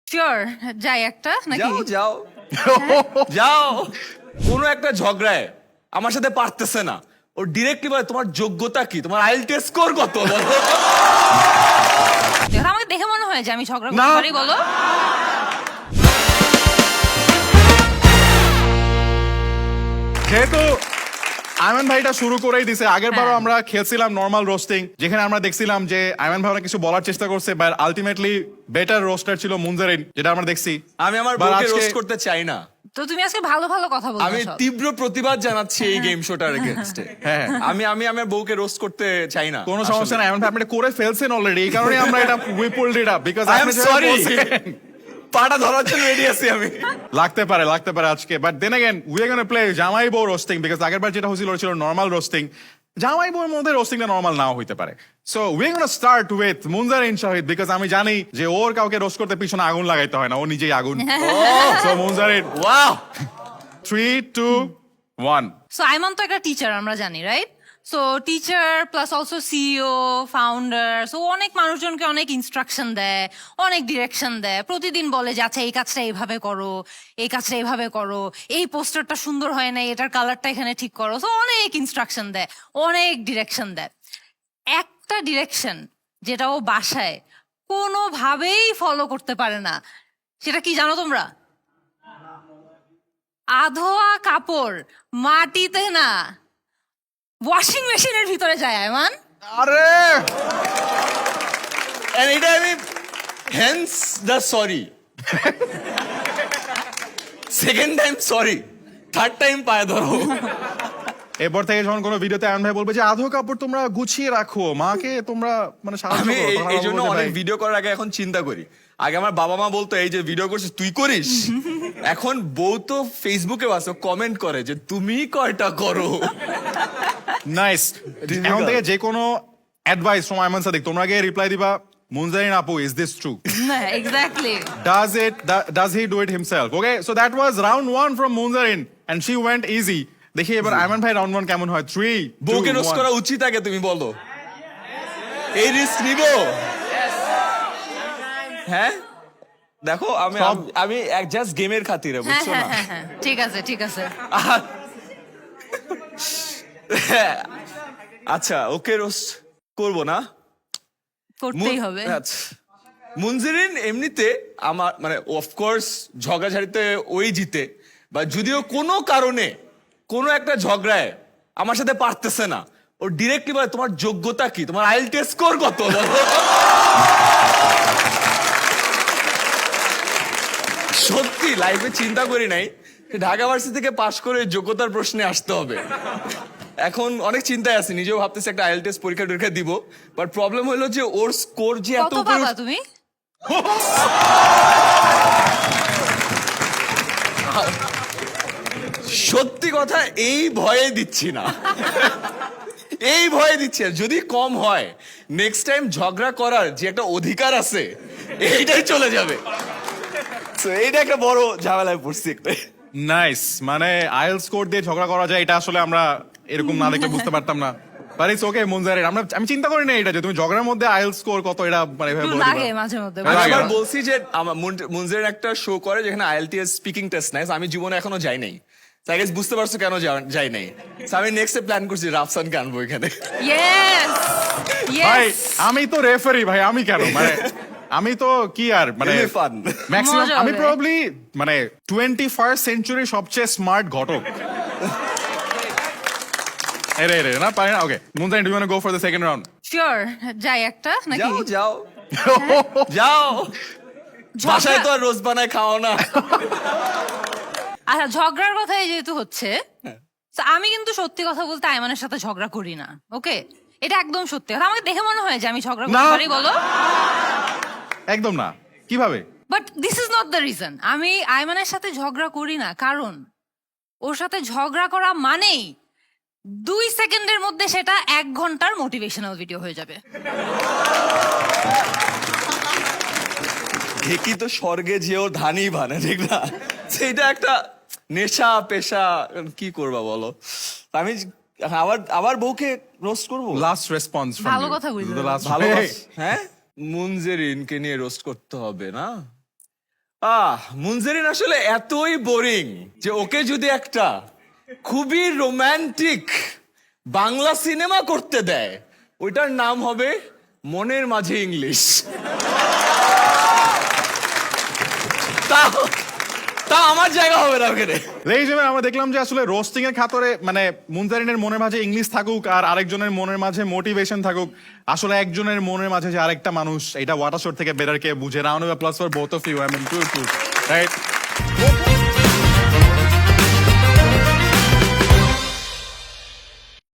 Sure যাই একটা নাকি যাও যাও যাও। কোনো একটা ঝগড়ায় আমার সাথে পারতেছে না, ও ডিরেক্টলি বলে তোমার যোগ্যতা কি, তোমার আইএলটিএস স্কোর কত বলো। দেখো, আমাকে দেখে মনে হয় যে আমি ঝগড়া না। করতে পারি, বলো। যেহেতু আয়মান ভাইটা শুরু করেই দিছে, আগের বারও হ্যাঁ। আমরা খেলছিলাম নর্মাল রোস্টিং, যেখানে আমরা দেখছিলাম যে আয়মান ভাই অনেক কিছু বলার চেষ্টা করছে, বাট আলটিমেটলি বেটার রোস্টার ছিল মুনজারিন, যেটা আমরা দেখছি। আমি আমার But বউকে আজকে- রোস্ট করতে চাই না। তো তুমি আজকে ভালো ভালো কথা বলছো আমি সব। তীব্র প্রতিবাদ জানাচ্ছি এই গেম শোটার এগেইনস্টে। হ্যাঁ। আমি আমি আমার বউকে রোস্ট করতে চাই না। কোনো সমস্যা নাই, আয়মান ভাই আপনি এটা করে ফেলছেন অলরেডি, এই কারণে আমরা এটা we pulled it up because I am sorry, পাটা ধরার জন্য রেডি আছি আমি। লাগতে পারে আজকে, but then again we are gonna play জামাই বউ রোস্টিং, বিকজ আগেরবার যেটা হয়েছিল ছিল নর্মাল রোস্টিং। জামাই বউর মধ্যে রোস্টিংটা নর্মাল নাও হইতে পারে। So we are gonna start with Munzarin Shahid, because আমি জানি যে ওর কাউকে রোস্ট করতে পিছনে আগুন লাগাইতে হয় না, ও নিজেই আগুন। So Munzarin, wow, 3 2 1। So Ayman তো একটা টিচার, আমরা জানি, right? So teacher plus also CEO, founder, so অনেক মানুষজনকে অনেক ইনস্ট্রাকশন দেয়, অনেক ডিরেকশন দেয়, প্রতিদিন বলে যে আচ্ছা এই কাজটা এইভাবে করো, এই কাজটা এইভাবে করো, এই পোস্টারটা সুন্দর হয় না, এটার কালারটা এখানে ঠিক করো। সো অনেক ইনস্ট্রাকশন দেয়, অনেক ডিরেকশন দেয়। একটা ডিরেকশন যেটা ও বাসায় কোনোভাবেই ফলো করতে পারে না, সেটা কি জানো তোমরা? আধোয়া কাপড় মাটিতে না, ওয়াশিং মেশিনের ভিতরে যায় আয়মান। আরে এন্ড এটা আমি hence the sorry, second time sorry, third time পায়ে ধরো। এরপর থেকে যখন কোনো ভিডিওতে আয়মান ভাই বলবে যে আধো কাপড় তোমরা গুছিয়ে রাখো, মাকে তোমরা মানে সাহায্য আমি করো, তখন এই আমরা জন্য বলবো যে, অনেক ভাই, ভিডিও করার আগে এখন চিন্তা করি। আগে আমার বাবা মা বলতো এই যে ভিডিও করছিস তুই করিস, এখন বউ তো ফেসবুকে আসো কমেন্ট করে যে তুমি কয়টা করো। নাইস। Difficult. এখন থেকে যে কোনো অ্যাডভাইস from আয়মান সাদিক তোমরা গিয়ে রিপ্লাই দিবা, মুনজারিন আপু, ইজ দিস ট্রু? না, exactly. Does he do it himself? Okay, so that was round 1 from Munzarin and she went easy. দেখি এবার আয়মান ভাই রাউন্ড 1 কেমন হয়। 3 বউকে 2 রোস্ট 1। করা উচিত আগে তুমি বলো, এই রিস্ক নিব? হ্যাঁ দেখো আমি সব- আমি এক জাস্ট গেমের খাতিরে, হ্যাঁ বুঝছো হ্যাঁ না? হ্যাঁ হ্যাঁ, ঠিক আছে ঠিক আছে। আচ্ছা ওকে রোস্ট করবো না, করতেই হবে। আচ্ছা, মুনজিরিন এমনিতে আমার মানে অফকোর্স ঝগড়াঝাড়িতে ওই জিতে, বা যদিও কোনো কারণে কোনো একটা ঝগড়ায় আমার সাথে পারতেছে না, ও ডিরেক্টলি বলে তোমার যোগ্যতা কি, তোমার আইএলটিএস স্কোর কত বলো। সত্যি লাইফে চিন্তা করি নাই যে ঢাকা ভার্সিটি থেকে পাশ করে যোগ্যতার প্রশ্নে আসতে হবে। এখন অনেক চিন্তায় আছি, নিজেও ভাবতেছি একটা আইএলটিএস পরীক্ষা টরীক্ষা দিব, বাট প্রবলেম হলো যে ওর স্কোর যে এত কত উপরে পাবা তুমি? সত্যি কথা এই ভয়ে দিচ্ছি না, এই ভয়ে দিচ্ছি না। যদি কম হয় নেক্সট টাইম ঝগড়া করার যে একটা অধিকার আছে এইটাই চলে যাবে। So, এইটা একটা বড় ঝামেলায় পড়ছি একটা। নাইস, মানে আইএল স্কোর দিয়ে ঝগড়া করা যায়, এটা আসলে আমরা এরকম না দেখলে বুঝতে পারতাম না। বাট ইটস ওকে মুনজারিন, আমি চিন্তা করি না এটা যে তুমি ঝগড়ার মধ্যে আইএল স্কোর কত এটা মানে এভাবে একটু বলে লাগে দিবা। মাঝে মধ্যে। আমি আমি লাগে আবার না। বলছি যে আমার মুনজির একটা শো করে যেখানে আইএলটিএস স্পিকিং টেস্ট নেয়, আমি জীবনে এখনো যাই নাই। So, I guess বুঝতে পারছো কেন যাই নাই। So, আমি নেক্সট প্ল্যান করছি রাফসানকে আনবো এখানে। ইয়েস ভাই ইয়েস। আমি তো রেফারি ভাই, আমি কেন মানে আমি তো কি আর মানে Really fun. ম্যাক্সিমাম মজা আমি হবে। প্রবাবলি মানে 21st সেঞ্চুরি সবচেয়ে স্মার্ট ঘটক। এরে না পারি না। Okay Munjarin, do you want to go for the second round? Sure যাই একটা নাকি যাও যাও যাও, বাসায় তো আর রোজ বানায় খাও না। আচ্ছা, ঝগড়ার কথাই যেহেতু হচ্ছে, তো আমি কিন্তু সত্যি কথা বলতে আইমানের সাথে ঝগড়া করি না। ওকে, এটা একদম সত্যি কথা। আমাকে দেখে মনে হয় যে আমি ঝগড়া করতে না। পারি, বলো। একদম না, কিভাবে? But this is not the reason আমি আইমানের সাথে ঝগড়া করি না, কারণ ওর সাথে ঝগড়া করা মানেই 2 সেকেন্ডের মধ্যে সেটা 1 ঘন্টার মোটিভেশনাল ভিডিও হয়ে যাবে। ঢেকি তো স্বর্গে যেও ধানই ভানে, ঠিক না? সেটা একটা নেশা পেশা, কি করবা বলো? আমি আবার বউকে রোস্ট করবো? লাস্ট রেসপন্স ফ্রম ভালো কথা বললে। ভালো হ্যাঁ, মুনজেরিনকে নিয়ে রোস্ট করতে হবে না? মুনজেরিন আসলে এতই বোরিং যে ওকে যদি একটা খুবই রোমান্টিক বাংলা সিনেমা করতে দেয়, ওইটার নাম হবে মনের মাঝে ইংলিশ। তা তা আমার জায়গা হবে না ওখানে। এই জন্য আমরা দেখলাম যে আসলে রোস্টিং এর খাতরে মানে মুনজারিনের মনের মাঝে ইংলিশ থাকুক আর আরেকজনের মনের মাঝে মোটিভেশন থাকুক, আসলে একজনের মনের মাঝে যে আরেকটা মানুষ, এটা ওয়াটার শোর থেকে বেটার কে বুঝে। Round of applause for both of you. I mean too right.